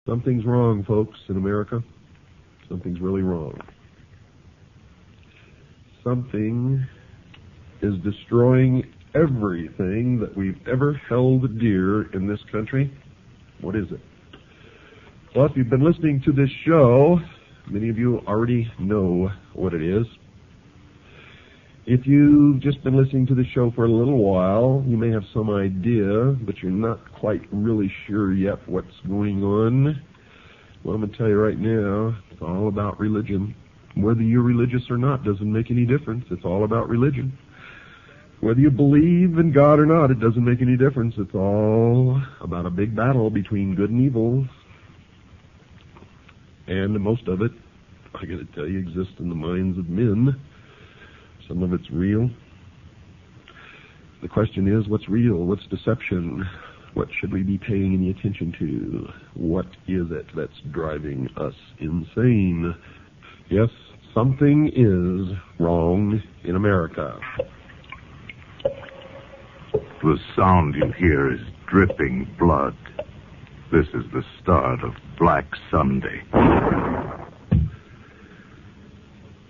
Something's wrong, folks, in America. Something's really wrong. Something is destroying everything that we've ever held dear in this country. What is it? Well, if you've been listening to this show, many of you already know what it is. If you've just been listening to the show for a little while, you may have some idea, but you're not quite really sure yet what's going on. Well, I'm going to tell you right now, it's all about religion. Whether you're religious or not doesn't make any difference. It's all about religion. Whether you believe in God or not, it doesn't make any difference. It's all about a big battle between good and evil. And most of it, I got to tell you, exists in the minds of men. Some of it's real. The question is, what's real? What's deception? What should we be paying any attention to? What is it that's driving us insane? Yes, something is wrong in America. The sound you hear is dripping blood. This is the start of Black Sunday.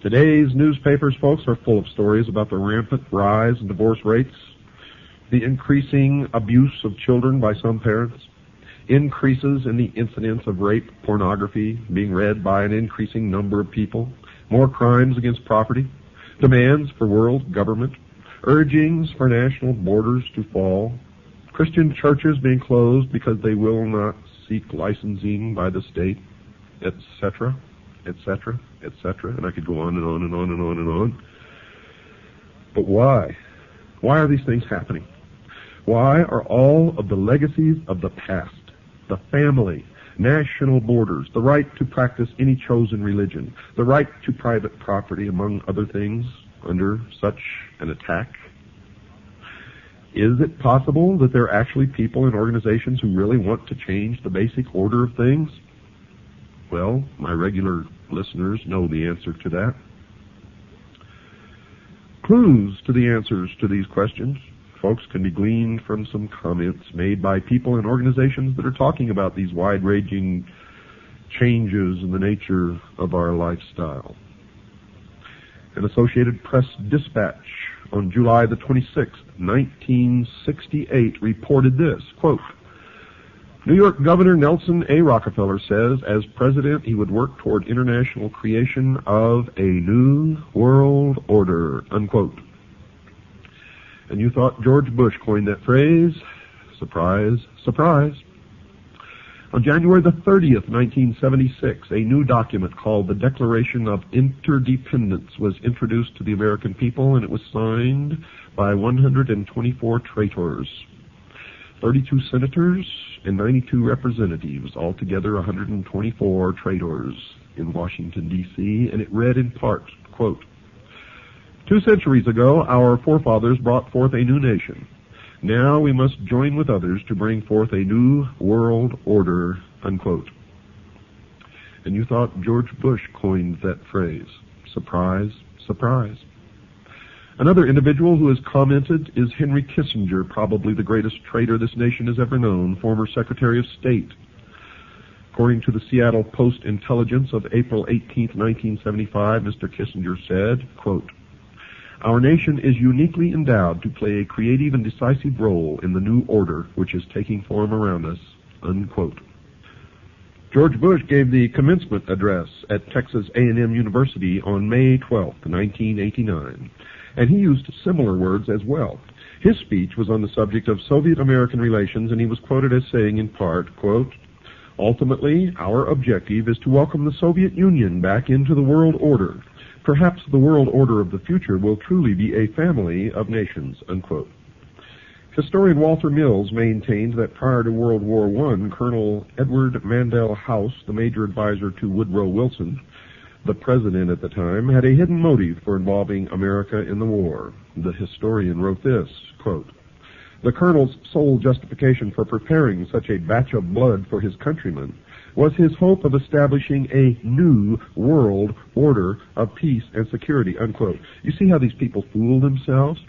Today's newspapers, folks, are full of stories about the rampant rise in divorce rates, the increasing abuse of children by some parents, increases in the incidence of rape pornography being read by an increasing number of people, more crimes against property, demands for world government, urgings for national borders to fall, Christian churches being closed because they will not seek licensing by the state, etc., etc., etc., and I could go on and on and on and on and on. But why? Why are these things happening? Why are all of the legacies of the past, the family, national borders, the right to practice any chosen religion, the right to private property, among other things, under such an attack? Is it possible that there are actually people and organizations who really want to change the basic order of things? Well, my regular listeners know the answer to that. Clues to the answers to these questions, folks, can be gleaned from some comments made by people and organizations that are talking about these wide-ranging changes in the nature of our lifestyle. An Associated Press dispatch on July the 26th, 1968, reported this, quote, New York Governor Nelson A. Rockefeller says, as president, he would work toward international creation of a new world order, unquote. And you thought George Bush coined that phrase? Surprise, surprise. On January the 30th, 1976, a new document called the Declaration of Interdependence was introduced to the American people, and it was signed by 124 traitors, 32 senators, and 92 representatives, altogether 124 traitors in Washington, D.C., and it read in part, quote, 2 centuries ago, our forefathers brought forth a new nation. Now we must join with others to bring forth a new world order, unquote. And you thought George Bush coined that phrase. Surprise, surprise. Another individual who has commented is Henry Kissinger, probably the greatest traitor this nation has ever known, former Secretary of State. According to the Seattle Post-Intelligence of April 18, 1975, Mr. Kissinger said, quote, Our nation is uniquely endowed to play a creative and decisive role in the new order which is taking form around us, unquote. George Bush gave the commencement address at Texas A&M University on May 12, 1989, and he used similar words as well. His speech was on the subject of Soviet-American relations, and he was quoted as saying in part, quote, Ultimately, our objective is to welcome the Soviet Union back into the world order. Perhaps the world order of the future will truly be a family of nations, unquote. Historian Walter Mills maintained that prior to World War I, Colonel Edward Mandell House, the major advisor to Woodrow Wilson, the president at the time, had a hidden motive for involving America in the war. The historian wrote this, quote, The colonel's sole justification for preparing such a batch of blood for his countrymen was his hope of establishing a new world order of peace and security, unquote. You see how these people fool themselves?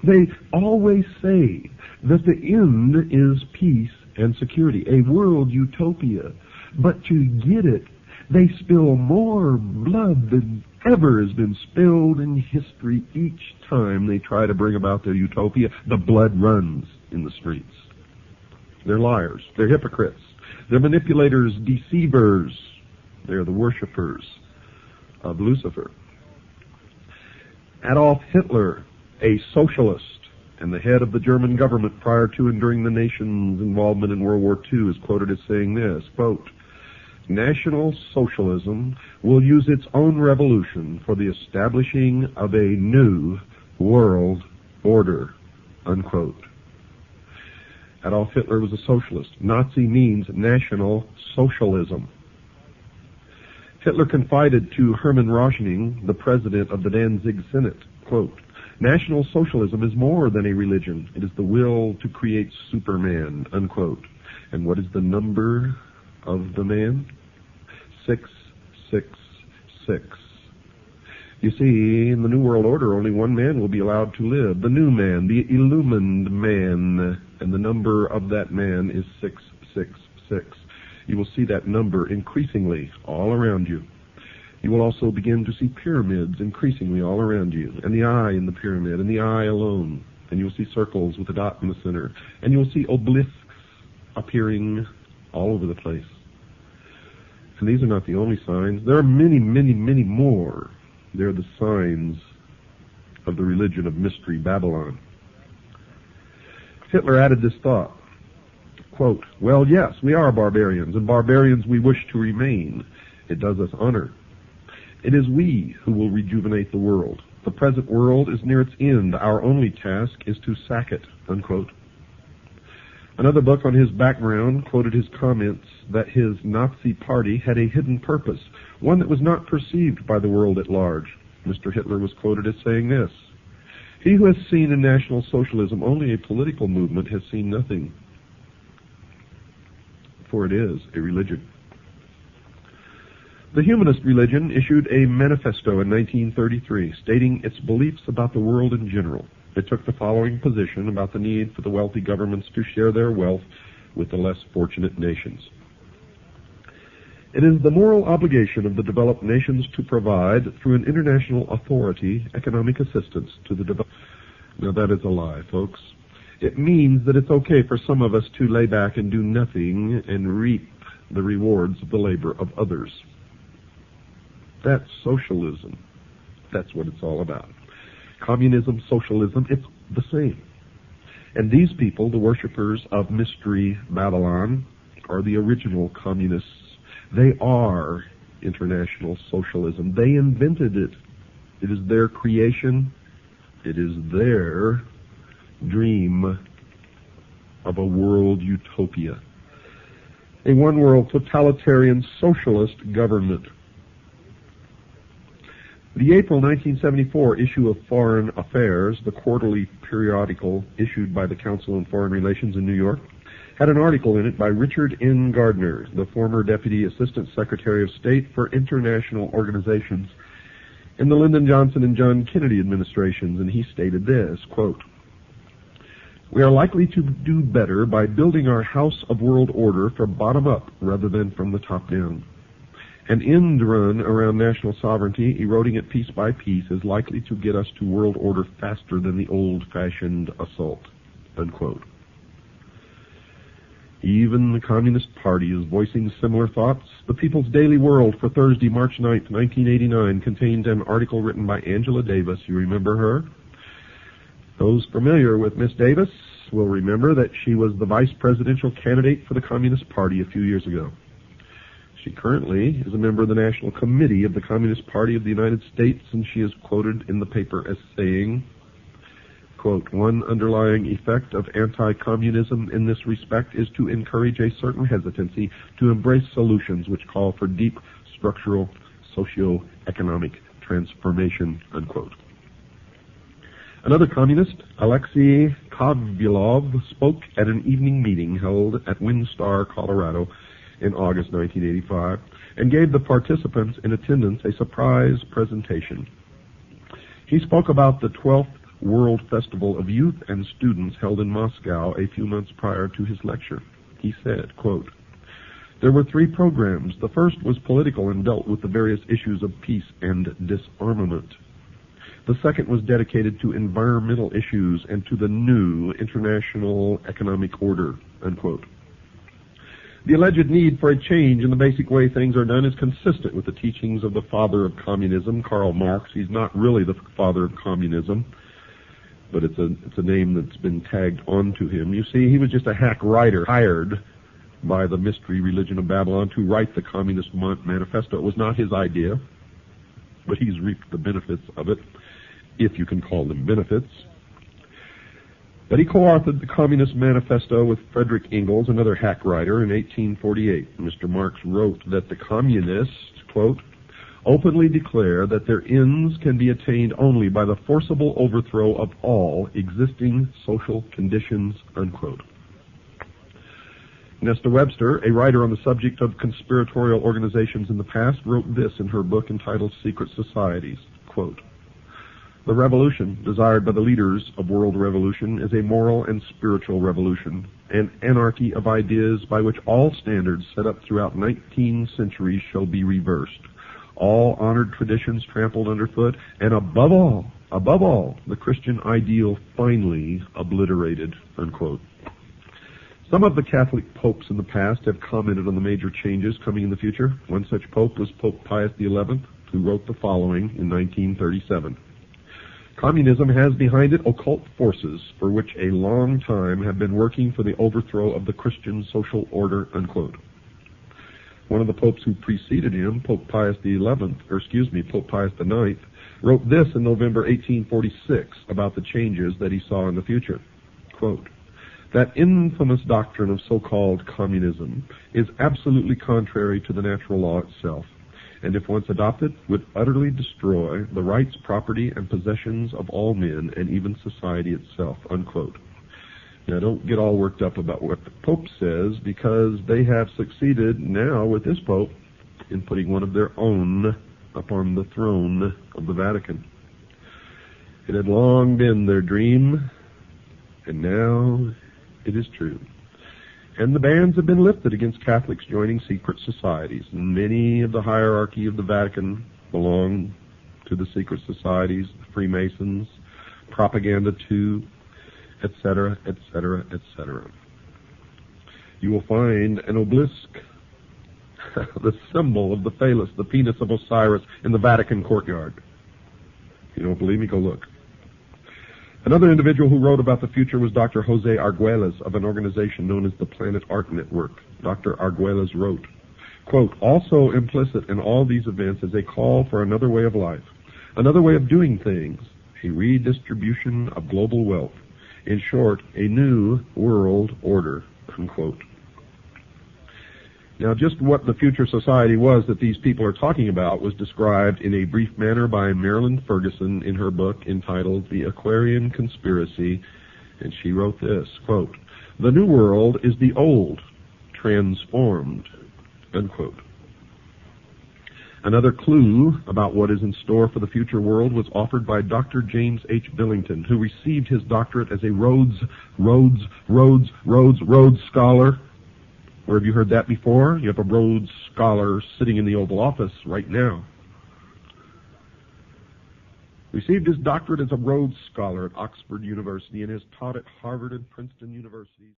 They always say that the end is peace and security, a world utopia. But to get it, they spill more blood than ever has been spilled in history. Each time they try to bring about their utopia, the blood runs in the streets. They're liars. They're hypocrites. They're manipulators, deceivers. They're the worshippers of Lucifer. Adolf Hitler, a socialist and the head of the German government prior to and during the nation's involvement in World War II, is quoted as saying this, quote, "National Socialism will use its own revolution for the establishing of a new world order," unquote. Adolf Hitler was a socialist. Nazi means National Socialism. Hitler confided to Hermann Röschning, the president of the Danzig Senate, quote, "National Socialism is more than a religion. It is the will to create Superman," unquote. And what is the number of the man? 666. You see, in the New World Order, only one man will be allowed to live. The new man, the illumined man. And the number of that man is 666. You will see that number increasingly all around you. You will also begin to see pyramids increasingly all around you, and the eye in the pyramid, and the eye alone. And you will see circles with a dot in the center. And you will see obelisks appearing all over the place. And these are not the only signs. There are many, many, many more. They're the signs of the religion of Mystery Babylon. Hitler added this thought, quote, "Well, yes, we are barbarians, and barbarians we wish to remain. It does us honor. It is we who will rejuvenate the world. The present world is near its end. Our only task is to sack it," unquote. Another book on his background quoted his comments that his Nazi party had a hidden purpose, one that was not perceived by the world at large. Mr. Hitler was quoted as saying this, "He who has seen in National Socialism only a political movement has seen nothing, for it is a religion." The humanist religion issued a manifesto in 1933 stating its beliefs about the world in general. It took the following position about the need for the wealthy governments to share their wealth with the less fortunate nations. It is the moral obligation of the developed nations to provide, through an international authority, economic assistance to the developed. Now that is a lie, folks. It means that it's okay for some of us to lay back and do nothing and reap the rewards of the labor of others. That's socialism. That's what it's all about. Communism, socialism, it's the same. And these people, the worshippers of Mystery Babylon, are the original communists. They are international socialism. They invented it. It is their creation. It is their dream of a world utopia. A one-world totalitarian socialist government. The April 1974 issue of Foreign Affairs, the quarterly periodical issued by the Council on Foreign Relations in New York, had an article in it by Richard N. Gardner, the former Deputy Assistant Secretary of State for International Organizations in the Lyndon Johnson and John Kennedy administrations, and he stated this, quote, "We are likely to do better by building our house of world order from bottom up rather than from the top down. An end run around national sovereignty, eroding it piece by piece, is likely to get us to world order faster than the old-fashioned assault," unquote. Even the Communist Party is voicing similar thoughts. The People's Daily World for Thursday, March 9th, 1989, contained an article written by Angela Davis. You remember her? Those familiar with Miss Davis will remember that she was the vice presidential candidate for the Communist Party a few years ago. She currently is a member of the National Committee of the Communist Party of the United States, and she is quoted in the paper as saying, quote, "One underlying effect of anti-communism in this respect is to encourage a certain hesitancy to embrace solutions which call for deep structural socio-economic transformation," unquote. Another communist, Alexei Kovylov, spoke at an evening meeting held at Windstar, Colorado, in August 1985, and gave the participants in attendance a surprise presentation. He spoke about the 12th World Festival of Youth and Students held in Moscow a few months prior to his lecture. He said, quote, "There were 3 programs. The first was political and dealt with the various issues of peace and disarmament. The second was dedicated to environmental issues and to the new international economic order," unquote. The alleged need for a change in the basic way things are done is consistent with the teachings of the father of communism, Karl Marx. He's not really the father of communism, but it's a name that's been tagged onto him. You see, he was just a hack writer hired by the mystery religion of Babylon to write the Communist Manifesto. It was not his idea, but he's reaped the benefits of it, if you can call them benefits. But he co-authored the Communist Manifesto with Frederick Engels, another hack writer, in 1848. Mr. Marx wrote that the communists, quote, "openly declare that their ends can be attained only by the forcible overthrow of all existing social conditions," unquote. Nesta Webster, a writer on the subject of conspiratorial organizations in the past, wrote this in her book entitled Secret Societies, quote, "The revolution desired by the leaders of world revolution is a moral and spiritual revolution, an anarchy of ideas by which all standards set up throughout 19 centuries shall be reversed, all honored traditions trampled underfoot, and above all, the Christian ideal finally obliterated," unquote. Some of the Catholic popes in the past have commented on the major changes coming in the future. One such pope was Pope Pius XI, who wrote the following in 1937. "Communism has behind it occult forces for which a long time have been working for the overthrow of the Christian social order," unquote. One of the popes who preceded him, Pope Pius IX, wrote this in November 1846 about the changes that he saw in the future. Quote, "That infamous doctrine of so-called communism is absolutely contrary to the natural law itself, and if once adopted, would utterly destroy the rights, property, and possessions of all men, and even society itself," unquote. Now, don't get all worked up about what the Pope says, because they have succeeded now with this Pope in putting one of their own upon the throne of the Vatican. It had long been their dream, and now it is true. And the bans have been lifted against Catholics joining secret societies. And many of the hierarchy of the Vatican belong to the secret societies, the Freemasons, Propaganda 2, etc., etc., etc. You will find an obelisk, the symbol of the phallus, the penis of Osiris, in the Vatican courtyard. If you don't believe me, go look. Another individual who wrote about the future was Dr. Jose Arguelles of an organization known as the Planet Art Network. Dr. Arguelles wrote, quote, "Also implicit in all these events is a call for another way of life, another way of doing things, a redistribution of global wealth. In short, a new world order," unquote. Now, just what the future society was that these people are talking about was described in a brief manner by Marilyn Ferguson in her book entitled The Aquarian Conspiracy, and she wrote this, quote, "The new world is the old, transformed," unquote. Another clue about what is in store for the future world was offered by Dr. James H. Billington, who received his doctorate as a Rhodes Scholar. Where have you heard that before? You have a Rhodes Scholar sitting in the Oval Office right now. Received his doctorate as a Rhodes Scholar at Oxford University and has taught at Harvard and Princeton Universities.